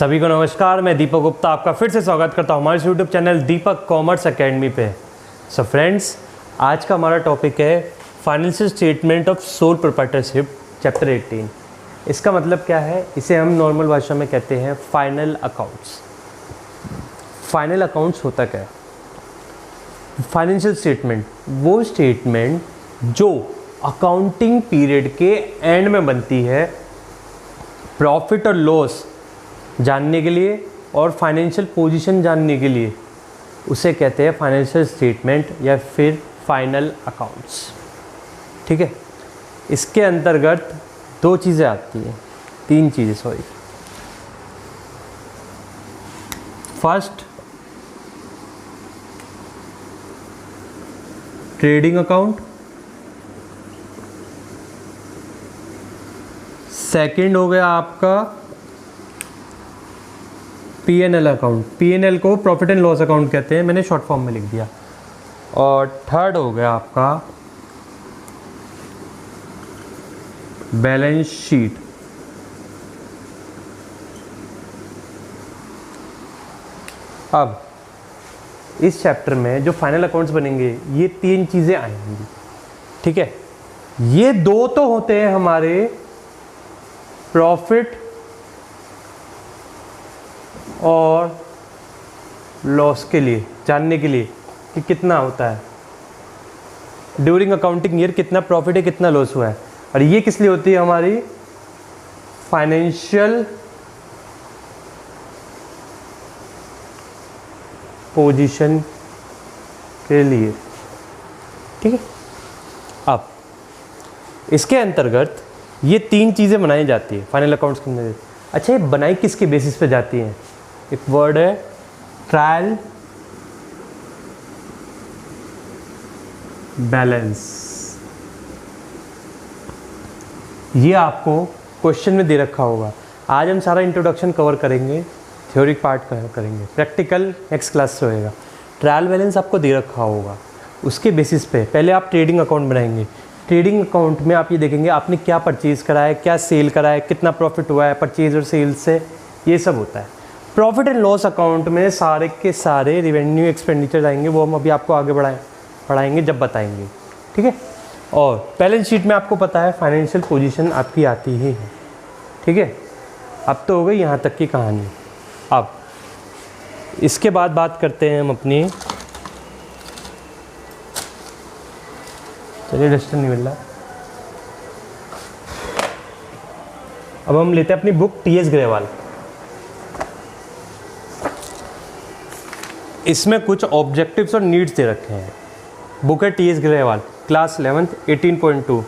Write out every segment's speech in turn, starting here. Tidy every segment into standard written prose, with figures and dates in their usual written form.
सभी को नमस्कार। मैं दीपक गुप्ता आपका फिर से स्वागत करता हूँ हमारे यूट्यूब चैनल दीपक कॉमर्स एकेडमी पे। सो फ्रेंड्स, आज का हमारा टॉपिक है financial statement of sole proprietorship chapter 18। इसका मतलब क्या है, इसे हम नॉर्मल भाषा में कहते हैं फाइनल अकाउंट्स। फाइनल अकाउंट्स होता क्या है? फाइनेंशियल स्टेटमेंट वो स्टेटमेंट जो अकाउंटिंग पीरियड के एंड में बनती है प्रॉफिट और लॉस जानने के लिए और फाइनेंशियल पोजीशन जानने के लिए, उसे कहते हैं फाइनेंशियल स्टेटमेंट या फिर फाइनल अकाउंट्स। ठीक है, इसके अंतर्गत दो चीज़ें आती हैं, तीन चीज़ें sorry. First, trading account. Second हो गया आपका P&L अकाउंट। P&L को प्रॉफिट एंड लॉस अकाउंट कहते हैं, मैंने शॉर्ट फॉर्म में लिख दिया। और थर्ड हो गया आपका बैलेंस शीट। अब इस चैप्टर में जो फाइनल अकाउंट्स बनेंगे ये तीन चीज़ें आएंगी। ठीक है, ये दो तो होते हैं हमारे प्रॉफिट और लॉस के लिए, जानने के लिए कि कितना होता है ड्यूरिंग अकाउंटिंग ईयर, कितना प्रॉफिट है कितना लॉस हुआ है। और ये किस लिए होती है? हमारी फाइनेंशियल पोजीशन के लिए। ठीक है, अब इसके अंतर्गत ये तीन चीज़ें बनाई जाती है फाइनल अकाउंट्स के अंदर। अच्छा, ये बनाई किसके बेसिस पे जाती हैं? एक वर्ड है ट्रायल बैलेंस। ये आपको क्वेश्चन में दे रखा होगा। आज हम सारा इंट्रोडक्शन कवर करेंगे, थ्योरी पार्ट करेंगे, प्रैक्टिकल नेक्स्ट क्लास से होएगा। ट्रायल बैलेंस आपको दे रखा होगा, उसके बेसिस पे पहले आप ट्रेडिंग अकाउंट बनाएंगे। ट्रेडिंग अकाउंट में आप ये देखेंगे आपने क्या परचेज़ करा है, क्या सेल करा है, कितना प्रॉफिट हुआ है परचेज और सेल से, ये सब होता है। प्रॉफिट एंड लॉस अकाउंट में सारे के सारे रिवेन्यू एक्सपेंडिचर आएंगे, वो हम अभी आपको आगे पढ़ाएंगे जब बताएंगे। ठीक है, और बैलेंस शीट में आपको पता है फाइनेंशियल पोजीशन आपकी आती ही है। ठीक है, अब तो हो गई यहाँ तक की कहानी। अब इसके बाद बात करते हैं हम अपनी, चलिए डस्टर नहीं मिल रहा। अब हम लेते हैं अपनी बुक टी एस ग्रेवाल। इसमें कुछ ऑब्जेक्टिव्स और नीड्स दे रखे हैं। बुक है T S Grewal, class 11th 18.2।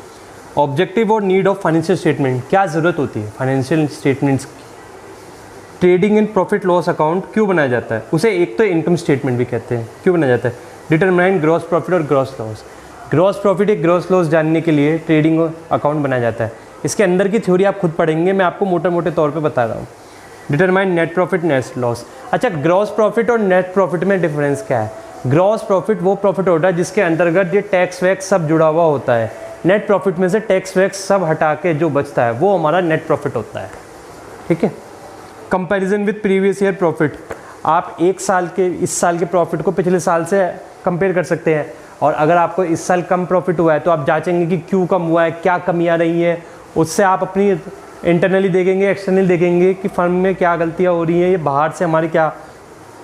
Objective और नीड ऑफ फाइनेंशियल स्टेटमेंट, क्या ज़रूरत होती है फाइनेंशियल स्टेटमेंट्स की। Trading in profit loss account क्यों बनाया जाता है? उसे एक तो इनकम स्टेटमेंट भी कहते हैं। क्यों बनाया जाता है? डिटरमाइन ग्रॉस प्रॉफिट और ग्रॉस लॉस। ग्रॉस प्रॉफिट या ग्रॉस लॉस जानने के लिए ट्रेडिंग अकाउंट बनाया जाता है। इसके अंदर की थ्योरी आप खुद पढ़ेंगे, मैं आपको मोटे मोटे तौर पे बता रहा हूँ। Determine net profit net loss. अच्छा, ग्रॉस प्रॉफिट और नेट प्रॉफिट में डिफरेंस क्या है? ग्रॉस प्रॉफिट वो प्रॉफिट होता है जिसके अंतर्गत ये टैक्स वैक्स सब जुड़ा हुआ होता है। नेट प्रॉफिट में से टैक्स वैक्स सब हटा के जो बचता है वो हमारा नेट प्रॉफिट होता है। ठीक है, comparison with previous year profit. आप इस साल के प्रॉफिट को पिछले साल से कंपेयर कर सकते हैं, और अगर आपको इस साल कम प्रॉफिट हुआ है तो आप जांचेंगे कि क्यों कम हुआ है, क्या कमी आ रही है। उससे आप अपनी इंटरनली देखेंगे, एक्सटर्नली देखेंगे कि फर्म में क्या गलतियाँ हो रही हैं, ये बाहर से हमारी क्या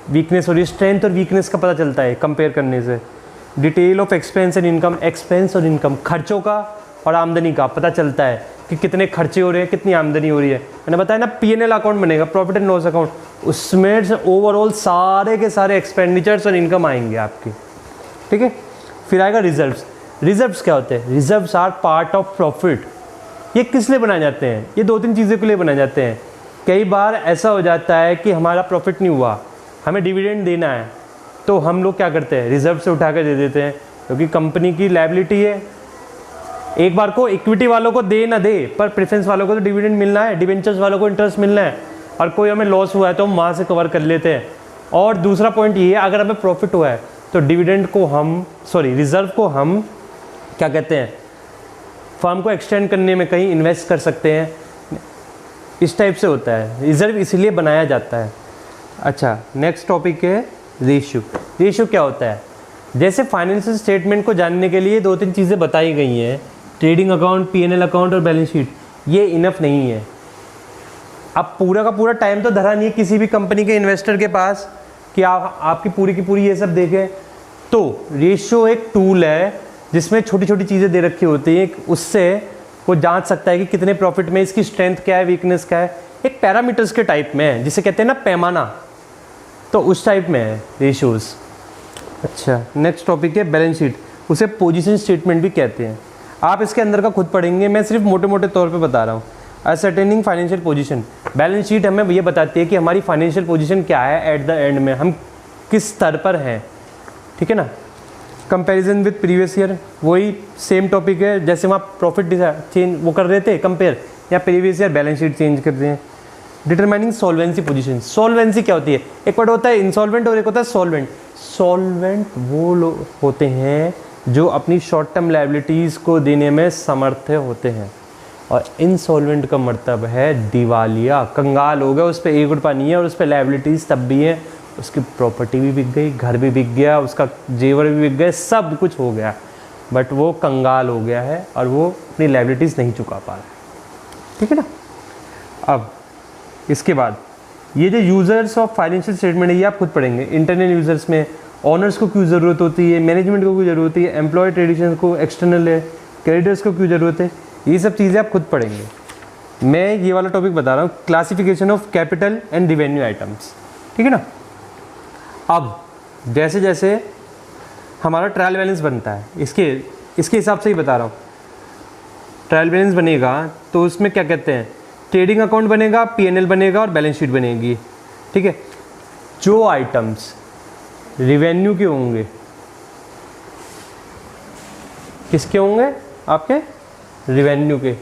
वीकनेस हो रही है। स्ट्रेंथ और वीकनेस का पता चलता है कंपेयर करने से। Detail of expense and income, expense और इनकम, खर्चों का और आमदनी का पता चलता है कि कितने खर्चे हो रहे हैं, कितनी आमदनी हो रही है। मैंने बताया ना P&L अकाउंट बनेगा, प्रॉफिट एंड लॉस अकाउंट, उसमें से ओवरऑल सारे के सारे एक्सपेंडिचर्स और इनकम आएंगे आपकी। ठीक है, फिर आएगा रिजर्व्स। रिजर्व्स क्या होते हैं? Reserves are part of profit. ये किस लिए बनाए जाते हैं? ये दो तीन चीज़ों के लिए बनाए जाते हैं। कई बार ऐसा हो जाता है कि हमारा प्रॉफिट नहीं हुआ, हमें डिविडेंड देना है, तो हम लोग क्या करते हैं? रिजर्व से उठा कर दे देते हैं, क्योंकि कंपनी की लायबिलिटी है। एक बार को इक्विटी वालों को दे ना दे, पर प्रेफरेंस वालों को तो डिविडेंड मिलना है, डिवेंचर्स वालों को इंटरेस्ट मिलना है, और कोई हमें लॉस हुआ है तो हम वहाँ से कवर कर लेते हैं। और दूसरा पॉइंट ये है, अगर हमें प्रॉफिट हुआ है तो डिविडेंड को हम रिजर्व को हम क्या कहते हैं, फर्म को एक्सटेंड करने में कहीं इन्वेस्ट कर सकते हैं। इस टाइप से होता है, रिजर्व इसलिए बनाया जाता है। अच्छा, नेक्स्ट टॉपिक है रेशियो। रेशियो क्या होता है? जैसे फाइनेंशियल स्टेटमेंट को जानने के लिए 2-3 चीज़ें बताई गई हैं, ट्रेडिंग अकाउंट, पीएनएल अकाउंट और बैलेंस शीट, ये इनफ नहीं है। अब पूरा का पूरा टाइम तो धरा नहीं है किसी भी कंपनी के इन्वेस्टर के पास कि आपकी पूरी की पूरी ये सब देखें। तो रेशियो एक टूल है जिसमें छोटी छोटी चीज़ें दे रखी होती हैं, उससे वो जांच सकता है कि कितने प्रॉफिट में, इसकी स्ट्रेंथ क्या है, वीकनेस क्या है, एक पैरामीटर्स के टाइप में है, जिसे कहते हैं ना पैमाना, तो उस टाइप में है रेशियोज़। अच्छा, नेक्स्ट टॉपिक है बैलेंस शीट, उसे पोजीशन स्टेटमेंट भी कहते हैं। आप इसके अंदर का खुद पढ़ेंगे, मैं सिर्फ मोटे मोटे तौर पे बता रहा हूँ। Ascertaining financial position, balance sheet हमें ये बताती है कि हमारी फाइनेंशियल पोजीशन क्या है एट द एंड में, हम किस स्तर पर हैं, ठीक है ना। कंपैरिजन विद प्रीवियस ईयर, वही सेम टॉपिक है, जैसे वहाँ प्रॉफिट चेंज वो कर रहे थे कंपेयर, या previous year balance sheet change कर रहे हैं। डिटरमाइनिंग सॉल्वेंसी पोजीशन, सॉल्वेंसी क्या होती है? एक वर्ड होता है इंसॉल्वेंट और एक होता है सॉल्वेंट। सॉल्वेंट वो लोग होते हैं जो अपनी शॉर्ट टर्म लायबिलिटीज़ को देने में समर्थ होते हैं, और इनसॉल्वेंट का मतलब है दिवालिया, कंगाल हो गया, उस पर 1 रुपया नहीं है और उस पर लायबिलिटीज़ तब भी है, उसकी प्रॉपर्टी भी बिक गई, घर भी बिक गया, उसका जेवर भी बिक गए, सब कुछ हो गया, बट वो कंगाल हो गया है और वो अपनी लायबिलिटीज़ नहीं चुका पा रहा है, ठीक है ना। अब इसके बाद ये जो यूज़र्स ऑफ फाइनेंशियल स्टेटमेंट है ये आप खुद पढ़ेंगे। इंटरनल यूज़र्स में ऑनर्स को क्यों ज़रूरत होती है, मैनेजमेंट को क्यों ज़रूरत होती है, एम्प्लॉय ट्रेडिशन को, एक्सटर्नल है, क्रेडिटर्स को क्यों ज़रूरत है, ये सब चीज़ें आप खुद पढ़ेंगे। मैं ये वाला टॉपिक बता रहा हूँ, classification of capital and revenue items, ठीक है ना। अब जैसे जैसे हमारा ट्रायल बैलेंस बनता है, इसके हिसाब से ही बता रहा हूँ। ट्रायल बैलेंस बनेगा तो उसमें क्या कहते हैं, ट्रेडिंग अकाउंट बनेगा, पीएनएल बनेगा और बैलेंस शीट बनेगी, ठीक है। जो आइटम्स रिवेन्यू के होंगे, किसके होंगे? आपके रिवेन्यू के,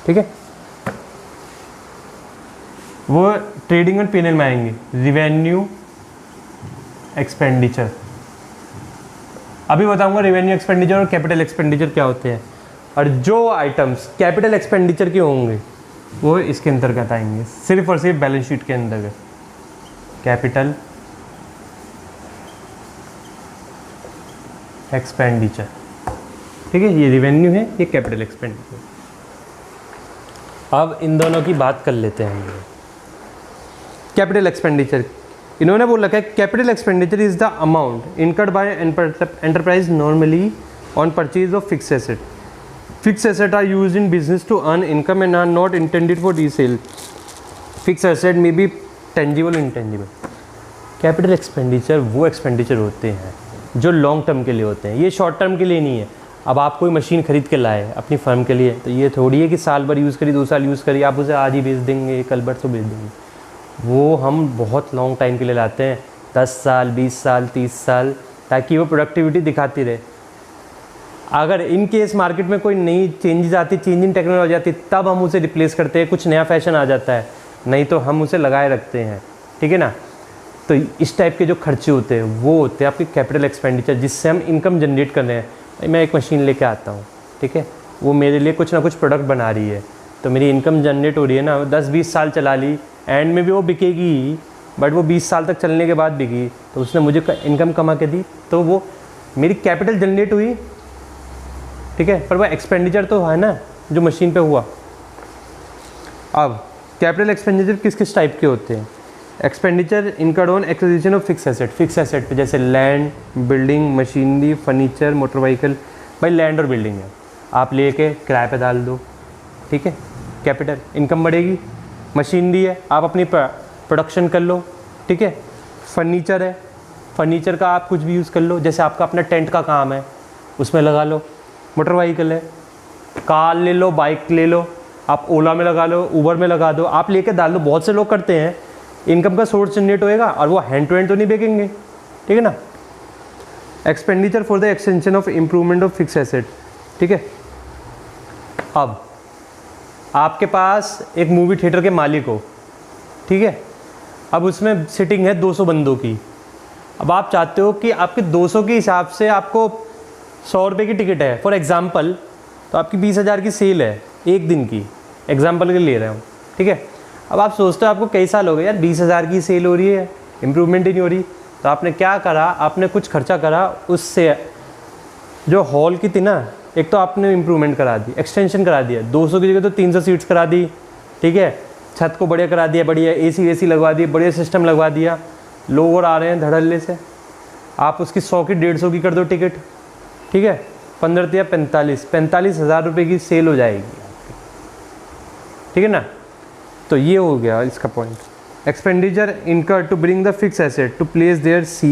ठीक है, वो ट्रेडिंग और पीएनएल में आएंगे। रिवेन्यू एक्सपेंडिचर, अभी बताऊंगा रिवेन्यू एक्सपेंडिचर और कैपिटल एक्सपेंडिचर क्या होते हैं। और जो आइटम्स कैपिटल एक्सपेंडिचर के होंगे वो इसके अंतर्गत आएंगे, सिर्फ और सिर्फ बैलेंस शीट के अंतर्गत। कैपिटल एक्सपेंडिचर, ठीक है, ये रिवेन्यू है, ये कैपिटल एक्सपेंडिचर। अब इन दोनों की बात कर लेते हैं हम। कैपिटल एक्सपेंडिचर, इन्होंने बोल रखा है capital expenditure is the amount incurred by enterprise normally on purchase of fix asset. Fixed assets are used in business to earn income and are not intended for resale. Fixed asset may be tangible or intangible. Capital expenditure वो expenditure होते हैं जो long term के लिए होते हैं, ये short term के लिए नहीं है। अब आप कोई मशीन खरीद के लाए अपनी फर्म के लिए, तो ये थोड़ी है कि साल भर यूज़ करी, 2 साल यूज़ करी, आप उसे आज ही बेच देंगे, कल भर तो बेच देंगे। वो हम बहुत लॉन्ग टाइम के लिए लाते हैं, 10 साल, 20 साल, 30 साल, ताकि वो प्रोडक्टिविटी दिखाती रहे। अगर इन केस मार्केट में कोई नई चेंजेस आती, चेंज इन टेक्नोलॉजी आती, तब हम उसे रिप्लेस करते हैं, कुछ नया फैशन आ जाता है, नहीं तो हम उसे लगाए रखते हैं, ठीक है ना। तो इस टाइप के जो खर्चे होते हैं वो होते हैं आपके कैपिटल एक्सपेंडिचर, जिससे हम इनकम जनरेट कर रहे हैं। मैं एक मशीन लेके आता हूँ, ठीक है, वो मेरे लिए कुछ ना कुछ प्रोडक्ट बना रही है, तो मेरी इनकम जनरेट हो रही है ना, 10-20 साल चला ली, एंड में भी वो बिकेगी, बट वो 20 साल तक चलने के बाद बिकी, तो उसने मुझे इनकम कमा के दी, तो वो मेरी कैपिटल जनरेट हुई, ठीक है, पर वह एक्सपेंडिचर तो है ना जो मशीन पे हुआ। अब कैपिटल एक्सपेंडिचर किस किस टाइप के होते हैं? Expenditure incurred on acquisition of fix asset, fix asset पे जैसे land, building, machinery, furniture, motor vehicle. भाई लैंड और बिल्डिंग है, आप लेके किराए पे डाल दो, ठीक है, कैपिटल इनकम बढ़ेगी। मशीनरी है, आप अपनी प्रोडक्शन कर लो, ठीक है। फर्नीचर है, फर्नीचर का आप कुछ भी यूज़ कर लो, जैसे आपका अपना टेंट का काम है उसमें लगा लो। मोटर व्हीकल है, कार ले लो, बाइक ले लो, आप ओला में लगा लो, उबर में लगा दो, आप लेके डाल दो, बहुत से लोग करते हैं, इनकम का सोर्स जनरेट होएगा और वो हैंड टू हैंड तो नहीं बेचेंगे, ठीक है ना। Expenditure for the extension of improvement of fix asset, ठीक है। अब आपके पास एक मूवी थिएटर के मालिक हो, ठीक है, अब उसमें सिटिंग है 200 बंदों की। अब आप चाहते हो कि आपके 200 के हिसाब से आपको 100 रुपये की टिकट है फॉर एग्ज़ाम्पल, तो आपकी 20,000 की सेल है एक दिन की, एग्जाम्पल के लिए ले रहा हूँ, ठीक है। अब आप सोचते हो आपको कई साल हो गए यार 20,000 की सेल हो रही है, इम्प्रूवमेंट ही नहीं हो रही, तो आपने क्या करा, आपने कुछ खर्चा करा, उससे जो हॉल की थी ना, एक तो आपने इम्प्रूवमेंट करा दी, एक्सटेंशन करा दिया, 200 की जगह तो 300 सीट्स करा दी, ठीक है, छत को बढ़िया करा दिया, बढ़िया एसी लगवा दिए, बढ़िया सिस्टम लगवा दिया, लोग और आ रहे हैं धड़ल्ले से, आप उसकी 100 की 150 की कर दो टिकट, ठीक है, 15 या 45,000 रुपये की सेल हो जाएगी, ठीक है ना। तो ये हो गया इसका point. Expenditure incurred to bring the fix asset to place there see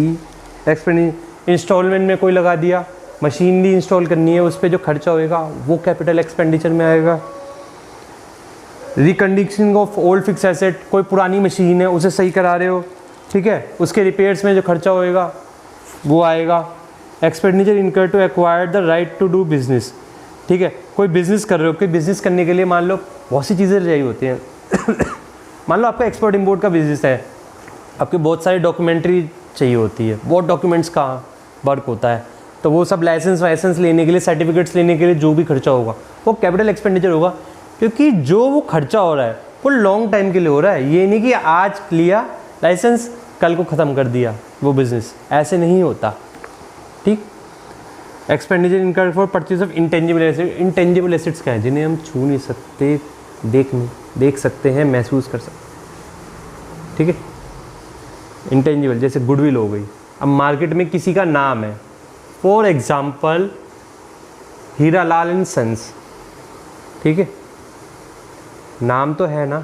expenditure, instalment में कोई लगा दिया, मशीनरी इंस्टॉल करनी है, उस पर जो खर्चा होएगा वो कैपिटल एक्सपेंडिचर में आएगा। Reconditioning of old fix asset, कोई पुरानी मशीन है उसे सही करा रहे हो, ठीक है, उसके रिपेयर्स में जो खर्चा होएगा वो आएगा। Expenditure incurred to acquire the right to do business, ठीक है, कोई बिज़नेस कर रहे हो, कोई बिज़नेस करने के लिए मान लो बहुत सी चीज़ें चाहिए होती हैं मान लो आपका एक्सपोर्ट इंपोर्ट का बिजनेस है, आपके बहुत सारी डॉक्यूमेंट्री चाहिए होती है, वो डॉक्यूमेंट्स का वर्क होता है, तो वो सब लाइसेंस लेने के लिए, सर्टिफिकेट्स लेने के लिए जो भी खर्चा होगा वो कैपिटल एक्सपेंडिचर होगा, क्योंकि जो वो खर्चा हो रहा है वो लॉन्ग टाइम के लिए हो रहा है। ये नहीं कि आज लिया लाइसेंस कल को ख़त्म कर दिया वो बिज़नेस, ऐसे नहीं होता, ठीक। एक्सपेंडिचर इनकर for purchase of intangible asset, intangible assets क्या है, जिन्हें हम छू नहीं सकते, देख सकते हैं, महसूस कर सकते, ठीक है। इंटेंजिबल जैसे गुडविल हो गई, अब मार्केट में किसी का नाम है, for example Hiralal and sons, ठीक है, नाम तो है ना,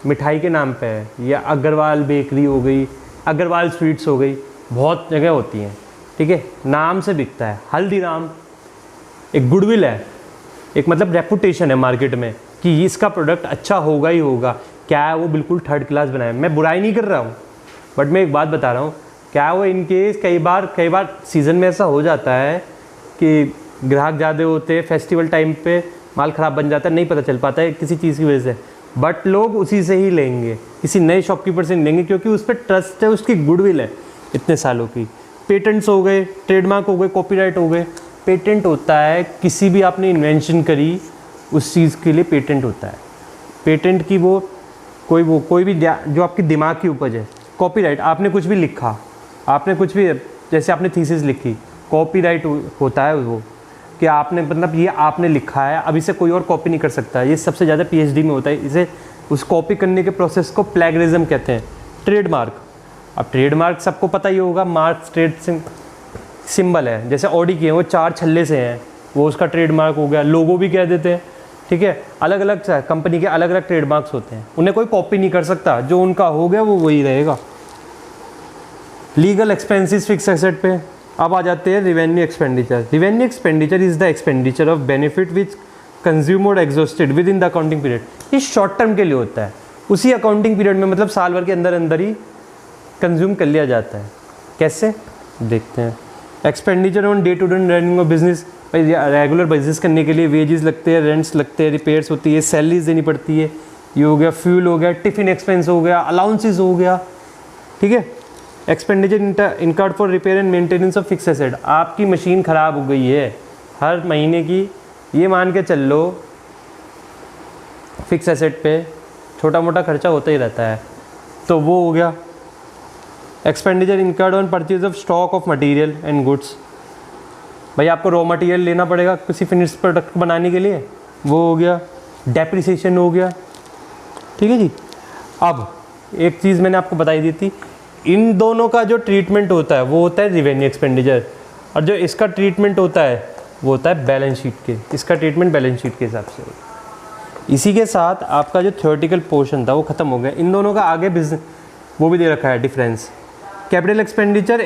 मिठाई के नाम पे है, या अग्रवाल बेकरी हो गई, अग्रवाल स्वीट्स हो गई, बहुत जगह होती हैं, ठीक है, नाम से बिकता है। हल्दीराम एक गुडविल है, एक मतलब रेपुटेशन है मार्केट में कि इसका प्रोडक्ट अच्छा होगा ही होगा। क्या है वो बिल्कुल थर्ड क्लास बनाया, मैं बुराई नहीं कर रहा हूँ, बट मैं एक बात बता रहा हूँ, क्या वो इनकेस कई बार सीज़न में ऐसा हो जाता है कि ग्राहक ज़्यादा होते हैं, फेस्टिवल टाइम पे माल ख़राब बन जाता है, नहीं पता चल पाता है किसी चीज़ की वजह से, बट लोग उसी से ही लेंगे, किसी नए शॉपकीपर से नहीं लेंगे, क्योंकि उस पर ट्रस्ट है, उसकी गुडविल है इतने सालों की। पेटेंट्स हो गए, ट्रेडमार्क हो गए, कॉपीराइट हो गए। पेटेंट होता है किसी भी आपने इन्वेंशन करी उस चीज़ के लिए पेटेंट होता है। पेटेंट की कोई भी जो आपकी दिमाग की उपज है। कॉपीराइट आपने कुछ भी लिखा, आपने कुछ भी, जैसे आपने थीसिस लिखी, कॉपीराइट होता है वो कि आपने मतलब ये आपने लिखा है, अब इसे कोई और कॉपी नहीं कर सकता। ये सबसे ज़्यादा पीएचडी में होता है। इसे उस कॉपी करने के प्रोसेस को प्लेगरिज्म कहते हैं। ट्रेडमार्क, अब ट्रेडमार्क सबको पता ही होगा, मार्क ट्रेड सिंबल है, जैसे ऑडी के हैं वो 4 छल्ले से हैं, वो उसका ट्रेडमार्क हो गया। लोगो भी कह देते हैं, ठीक है। अलग अलग कंपनी के अलग अलग ट्रेडमार्क्स होते हैं, उन्हें कोई कॉपी नहीं कर सकता, जो उनका हो गया वो वही रहेगा। लीगल एक्सपेंसेस फिक्स एसेट पे अब आ जाते हैं revenue expenditure. Revenue expenditure is the expenditure of benefit which consume और exhausted within the accounting period. ये शॉर्ट टर्म के लिए होता है, उसी अकाउंटिंग पीरियड में, मतलब साल भर के अंदर अंदर ही कंज्यूम कर लिया जाता है। कैसे देखते हैं। Expenditure on day to day running of business, भाई रेगुलर बिजनेस करने के लिए वेजेस लगते हैं, रेंट्स लगते हैं, रिपेयर्स होती है, सैलरीज देनी पड़ती है, ये हो गया। फ्यूल हो गया, टिफिन एक्सपेंस हो गया, अलाउंसेस हो गया, ठीक है। Expenditure incurred for repair and maintenance of fix asset, आपकी मशीन ख़राब हो गई है हर महीने की, ये मान के चल लो फिक्स एसेट पे छोटा मोटा खर्चा होता ही रहता है, तो वो हो गया। Expenditure incurred on purchase of stock of material and goods, भाई आपको रॉ मटेरियल लेना पड़ेगा किसी फिनिश प्रोडक्ट बनाने के लिए, वो हो गया। डेप्रिसिएशन हो गया, ठीक है जी। अब एक चीज़ मैंने आपको बताई दी थी, इन दोनों का जो ट्रीटमेंट होता है वो होता है रिवेन्यू एक्सपेंडिचर, और जो इसका ट्रीटमेंट होता है वो होता है बैलेंस शीट के, इसका ट्रीटमेंट बैलेंस शीट के हिसाब से होगा। इसी के साथ आपका जो थ्योरेटिकल पोर्शन था वो ख़त्म हो गया। इन दोनों का आगे बिजनेस वो भी दे रखा है difference. Capital expenditure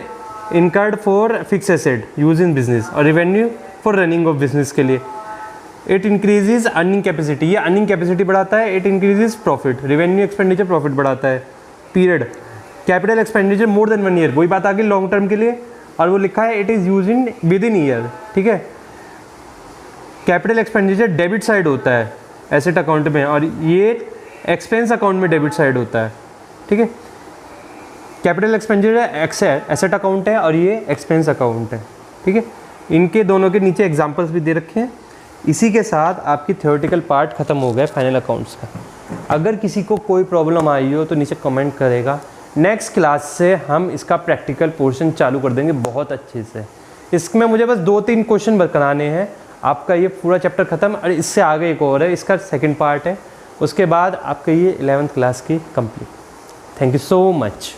incurred for fix asset use in business, और revenue for running of business के लिए। इट इंक्रीजेज अर्निंग कैपेसिटी, ये अर्निंग कैपेसिटी बढ़ाता है। It increases profit, revenue expenditure profit बढ़ाता है। Period, capital expenditure more than 1 year, वही बात आ गई लॉन्ग टर्म के लिए, और वो लिखा है it is use in with in year, ठीक है। कैपिटल एक्सपेंडिचर डेबिट साइड होता है एसेट अकाउंट में, और ये एक्सपेंस अकाउंट में डेबिट साइड होता है, ठीक है। कैपिटल एक्सपेंडिचर एसेट अकाउंट है और ये एक्सपेंस अकाउंट है, ठीक है। इनके दोनों के नीचे एग्जांपल्स भी दे रखे हैं। इसी के साथ आपकी थ्योरेटिकल पार्ट ख़त्म हो गया फाइनल अकाउंट्स का। अगर किसी को कोई प्रॉब्लम आई हो तो नीचे कमेंट करेगा। नेक्स्ट क्लास से हम इसका प्रैक्टिकल पोर्शन चालू कर देंगे बहुत अच्छे से। इसमें मुझे बस 2-3 क्वेश्चन कराने हैं, आपका ये पूरा चैप्टर ख़त्म। और इससे आगे एक और है, इसका सेकंड पार्ट है, उसके बाद आपका ये 11th क्लास की complete. Thank you so much.